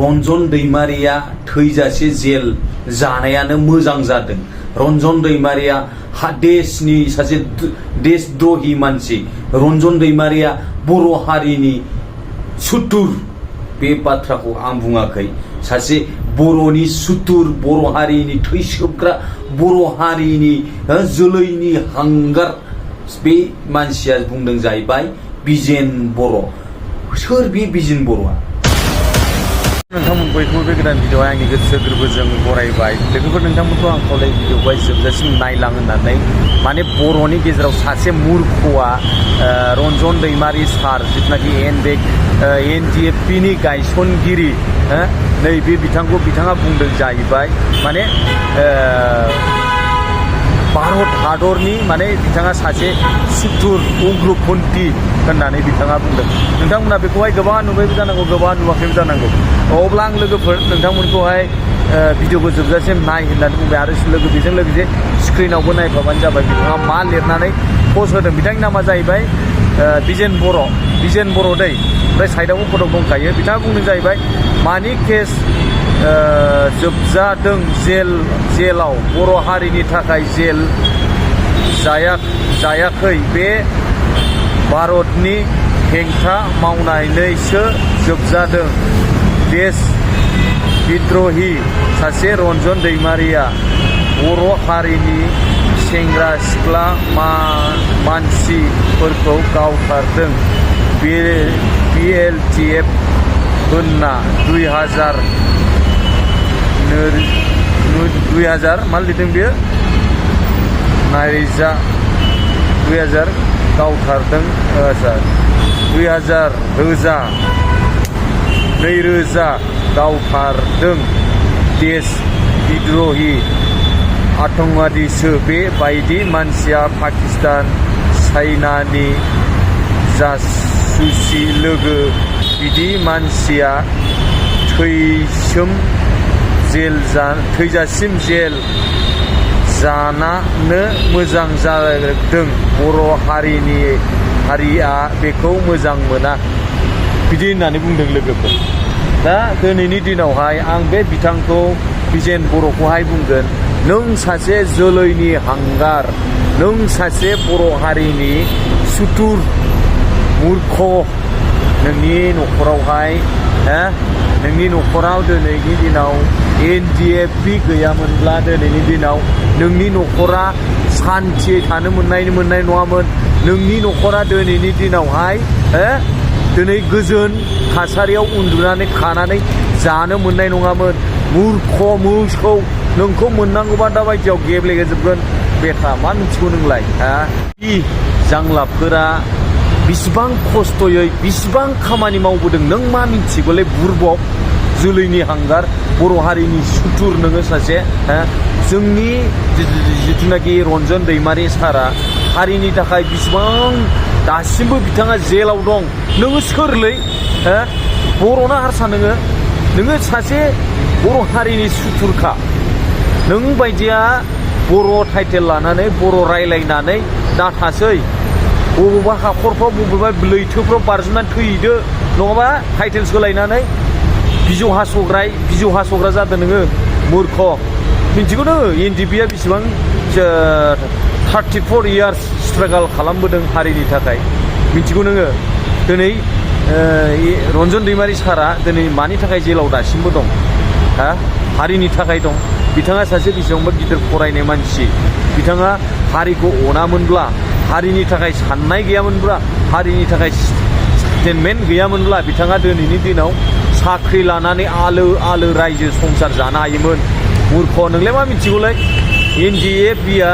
रन्जन दैमारिया थैजासे जेल जानायानो मोजां जादों। रन्जन दैमारिया देशनि सासे देशद्रोही मानसि। रन्जन दैमारिया बर' हारिनि सुथुर। बे बाथ्राखौ आं बुङाखै। सासे बर'नि सुथुर, बर' हारिनि थै सोबग्रा, बर' हारिनि जोलैनि हांगार बे मानसिया बुंदों जाहैबाय बिजेन बर'। सोर बे बिजेन बर'आ? नोंथांमोन बयखौबो बे गोदान भिडिअ'आव आंनि गोसो गोरबोजों बरायबाय। लोगोफोर, नोंथांमोनखौ आं खावलायो भिडिअ'खौहाय जोबजासिम नायलां होननानै। माने बर'नि गेजेराव सासे मुर्खआ रन्जन दैमारि सार, जिथुनाखि NDFP नि गायसनगिरि, नैबे बिथाङा बुंदों जाहैबाय माने भारत हादरनि माने बिथाङा सासे सुथुर उग्रपन्थी होननानै बिथाङा बुंदों। नोंथांमोना बेखौहाय गोबां नुबायबो जानांगौ, गोबां नुवाखैबो जानांगौ। अब्ला आं लोगोफोर नोंथांमोनखौहाय भिडिअ'खौ जोबजासिम नाय होननानै बुंबाय आरो बेजों लोगोसे स्क्रिनावबो नायफाबानो जाबाय बिथाङा मा लिरनानै पस्ट होदों। बिथांनि नामा जाहैबाय बिजेन बर' दै। ओमफ्राय साइडआवबो फटक दंखायो। बिथाङा बुंदों जाहैबाय मानि केस जोबजादों जेलाव बर' हारिनि थाखाय जेल जायाखै, बे भारतनि हेंथा मावनानैसो जोबजादों। देश बिद्रही सासे रन्जन दैमारिया बर' हारिनि सेंग्रा सिख्ला मानसिफोरखौ गावथारदों। BLTF होनना 2000 मा लिरदों बेयो? 2000 गावथारदों। 2000 गावथारदों। देश बिद्रही आतंकवादिसो। बेबायदि मानसिया पाकिस्तान, चाइनानि जासुसि लोगो। बिदि मानसिया थैजासिम जेल जानानो मोजां जादों। बर' हारिया बेखौ मोजां मोना। बिदि होननानै बुंदों लोगोफोर। दा दिनैनि दिनावहाय आं बे बिजेन बर'खौहाय बुंगोन, नों सासे जोलैनि हांगार, नों सासे बर' हारिनि सुथुर मुर्ख। नोंनि न'खरावहाय नोंनि न'खराव दिनैनि दिनाव NDFP गैयामोनब्ला दिनैनि दिनाव नोंनि न'खरा सान्थियै थानो मोननाय नङामोन। नोंनि न'खरा दिनैनि दिनावहाय दिनै गोजोन थासारियाव उन्दुनानै खानानै जानो मोननाय नङामोन। मुर्ख मोसौ, नोंखौ मोननांगौबा दा बायदियाव गेब्लेजोबगोन। बेथा मा मिथिगौ नोंलाय? जांलाबफोरा बिसिबां खस्थ'यै बिसिबां खामानि मावबोदों नों मा मिथिगौलै? बुरबक जोलैनि हांगार, बर' हारिनि सुथुर नोङो सासे। जोंनि जिथुनाखि रन्जन दैमारि सारा हारिनि थाखाय बिसिबां दासिमबो बिथाङा जेलाव दं। नोङो सोरलै? बर'ना हारसा नोङो सासे बर' हारिनि सुथुरखा। नों बायदिया बर' टाइटेल लानानै बर' रायलायनानै दाथासै। बबेबा हाखरफ्राव बबेबा लैथोफ्राव बारजुमनानै थैहैदो, नङाबा टाइटेल सोलायनानै बिजौ हास'ग्रा जादों नोङो मुर्ख। मिथिगौ नोङो NDFP बिसिबां 34 इयार्स स्ट्रागल खालामबोदों हारिनि थाखाय। मिथिगौ नोङो। दिनै रन्जन दैमारि सारा दिनै मानि थाखाय जेलाव दासिमबो दं? हारिनि थाखाय दं। बिथाङा सासे बेसेबांबा गिदिर फरायनाय मानसि। बिथाङा हारिखौ अनामोनब्ला, हारिनि थाखाय साननाय गैयामोनब्ला, हारिनि थाखाय स्टेटमेन्ट गैयामोनब्ला बिथाङा दिनैनि दिनाव साख्रि लानानै आलो रायजो संसार जानो हायोमोन। मुर्ख, नोंलाय मा मिथिगौलाय? NDFPआ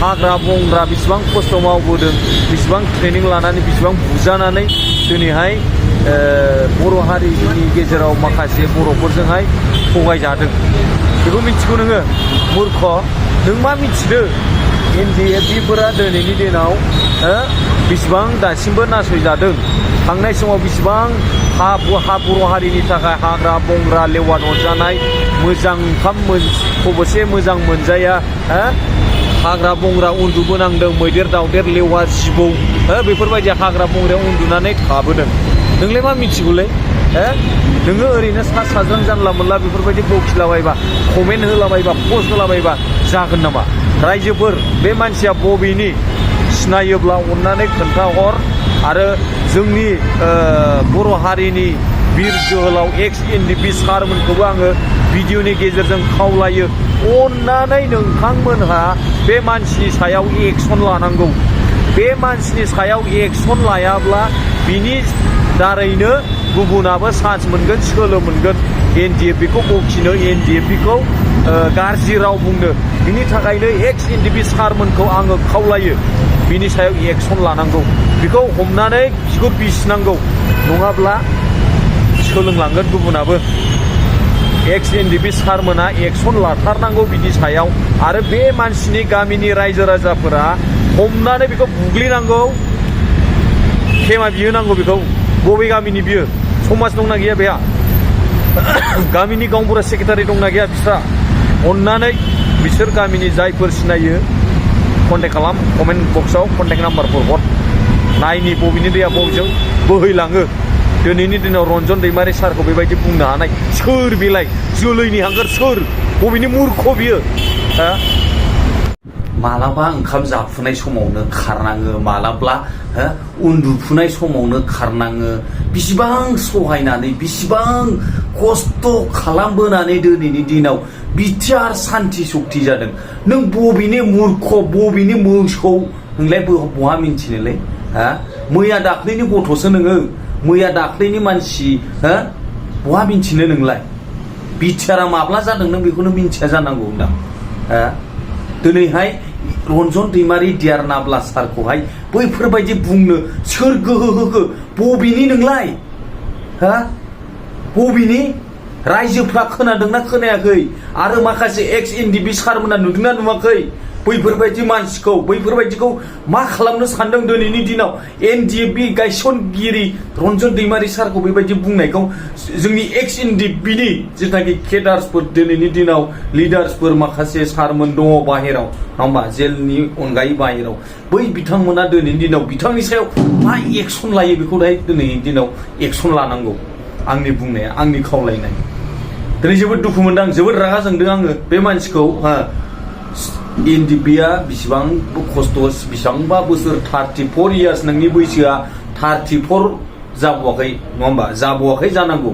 हाग्रा बंग्रा बेसेबां खस्थ' मावबोदों, बेसेबां ट्रेनिं लानानै, बेसेबां बुजानानै दिनैहाय बर' हारिनि गेजेराव माखासे बर'फोरजोंहाय थगायजादों। बेखौ मिथिगौ नोङो मुर्ख। नों मा मिथिदो? NDFPफोरा दिनैनि दिनाव बेसेबां दासिमबो नासयजादों। थांनाय समाव बेसेबां बर' हारिनि थाखाय हाग्रा बंग्रा लेवार अरजानाय, मोजां ओंखाम खबसे मोजां मोनजाया, हाग्रा बंग्रा उन्दुबोनांदों। मैदेर दावदेर लेवार जिबौ बेफोरबायदि हाग्रा बंग्रायाव उन्दुनानै थाबोदों। नोंलाय मा मिथिगौलै नोङो ओरैनो सा साज्रां जानला मोनला बेफोरबायदि बखिलाबायबा कमेन्ट होलाबायबा पस्ट होलाबायबा जागोन नामा रायजोफोर बे मानसिया बबेनि सिनायोब्ला अननानै खोन्थाहर आरो जोंनि बर' हारिनि बीर जोहोलाव एक्स एनडिपि सारमोनखौबो आङो भिडिअनि गेजेरजों खावलायो अननानै नोंथांमोनहा बे मानसिनि सायाव एक्सन लानांगौ बे मानसिनि सायाव एक्सन लायाब्ला बिनि दारैनो गुबुनाबो चान्स मोनगोन सोलो मोनगोन एनडिएफबिखौ बखिनो एनडिएफबिखौ गाज्रि राव बुंनो बिनि थाखायनो एक्स एनडिपि सारमोनखौ आङो खावलायो बिनि सायाव एक्सन लानांगौ बेखौ हमनानै बिखौ बिसिनांगौ नङाब्ला सोलोंलांगोन गुबुनाबो एक्स एनडिपि सारमोना एक्सन लाथारनांगौ बिनि सायाव आरो बे मानसिनि गामिनि रायजो राजाफोरा हमनानै बेखौ बुग्लिनांगौ खेमा बिहोनांगौ बेखौ बबे गामिनि बियो समाज दंना गैया बेहा गामिनि गावबुरा सेक्रेटारि दंना गैया बिस्रा अननानै बिसोर गामिनि जायफोर सिनायो कन्टेक्ट खालाम कमेन्ट बक्सआव कन्टेक्ट नाम्बारफोर हर नायनि बबेनि दैया बबेजों बोहैलाङो दिनैनि दिनाव रन्जन दैमारि सारखौ बेबायदि बुंनो हानाय सोर बेलाय जोलैनि हांगार सोर बबेनि मूर्ख बियो मालाबा ओंखाम जाफुनाय समावनो खारनाङो मालाब्ला उन्दुफुनाय समावनो खारनाङो बिसिबां सहायनानै बिसिबां खस्थ' खालामबोनानै दिनैनि दिनाव बिटिआर सान्थि सक्ति जादों नों बबेनि मूर्ख बबेनि मोसौ नोंलाय बहा मिन्थिनोलै मैया दाख्लैनि गथ'सो नोङो मैया दाख्लैनि मानसि बहा मिन्थिनो नोंलाय बिटिआरआ माब्ला जादों नों बेखौनो मिन्थिया जानांगौ होनदां दिनैहाय रन्जन दैमारि देरनाब्ला सारखौहाय बैफोरबायदि बुंनो सोर गोहो होखो बबेनि नोंलाय बबेनि रायजोफ्रा खोनादोंना खोनायाखै आरो माखासे एक्स एनडिपि सारमोना नुदोंना नुवाखै बैफोरबायदि मानसिखौ बैफोरबायदिखौ मा खालामनो सानदों दिनैनि दिनाव एनडिएफबि गायसनगिरि रन्जन दैमारि सारखौ बेबायदि बुंनायखौ जोंनि एक्स एनडिएफबिनि जिथुनाखि केडार्सफोर दिनैनि दिनाव लिडार्सफोर माखासे सारमोन दङ बाहेराव नङा होमबा जेलनि अनगायै बाहेराव बै बिथांमोना दिनैनि दिनाव बिथांनि सायाव मा एक्सन लायो बेखौ दायो दिनैनि दिनाव एक्सन लानांगौ आंनि बुंनाया आंनि खावलायनाय दिनै जोबोद दुखु मोनदों जोबोद रागा जोंदों आङो बे मानसिखौ एनडिएफबिआ बिसिबां खस्थ' बिसिबांबा बोसोर 34 इयार्स नोंनि बैसोआ 34 जाबावाखै नङा होमबा जाबावाखै जानांगौ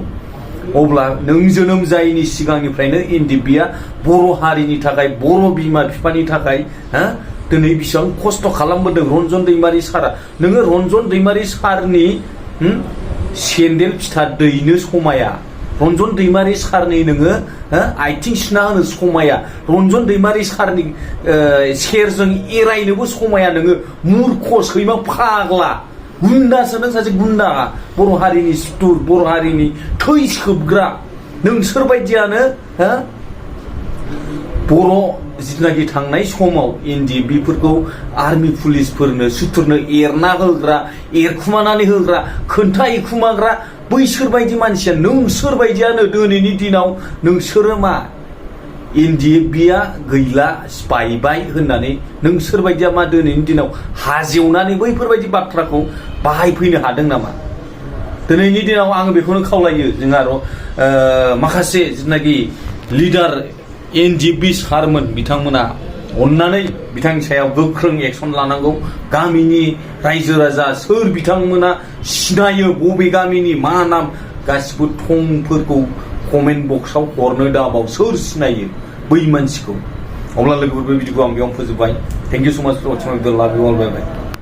अब्ला नों जोनोम जायैनि सिगांनिफ्रायनो एनडिएफबिआ बर' हारिनि थाखाय बर' बिमा बिफानि थाखाय दिनै बिसिबां खस्थ' खालामबोदों रन्जन दैमारि सारा नोङो रन्जन दैमारि सारनि सेन्देल फिथा दैनो समाया रन्जन दैमारि सारनि नोङो आथिं सुना होनो समाया रन्जन दैमारि सारनि सेरजों एरायनोबो समाया नोङो मूर्ख सैमा फाग्ला गुन्दासो नों सासे गुन्दा बर' हारिनि सुथुर बर' हारिनि थै सोबग्रा नोंसोर बायदियानो बर' जिथुनाखि थांनाय समाव एनडिएफबिफोरखौ आर्मि पुलिसफोरनो सुथुरनो एरना होग्रा एरखुमानानै होग्रा खोन्था एखुमाग्रा बैसोर बायदि मानसिया नोंसोर बायदियानो दिनैनि दिनाव नोंसोरो मा एनडिएफबिआ गैला बायबाय होननानै नोंसोर बायदिया मा दिनैनि दिनाव हाजेवनानै बैफोरबायदि बाथ्राखौ बाहायफैनो हादों नामा दिनैनि दिनाव आङो बेखौनो खावलायो जोंहा माखासे जिथुनाखि लिडार एनडिएफबि सारमोन बिथांमोना अननानै बिथांनि सायाव गोख्रों एक्सन लानांगौ गामिनि रायजो राजा सोर बिथांमोना सिनायो बबे गामिनि मा नाम गासिबो थंफोरखौ कमेन्ट बक्सआव हरनो दाबाव सोर सिनायो बै मानसिखौ अब्ला लोगोफोर बे भिडिअखौ आं बेयावनो फोजोबबाय थेंक इउ सो माच फर वाचिं माय भिडिअ लाभ इउ अल बाय बाय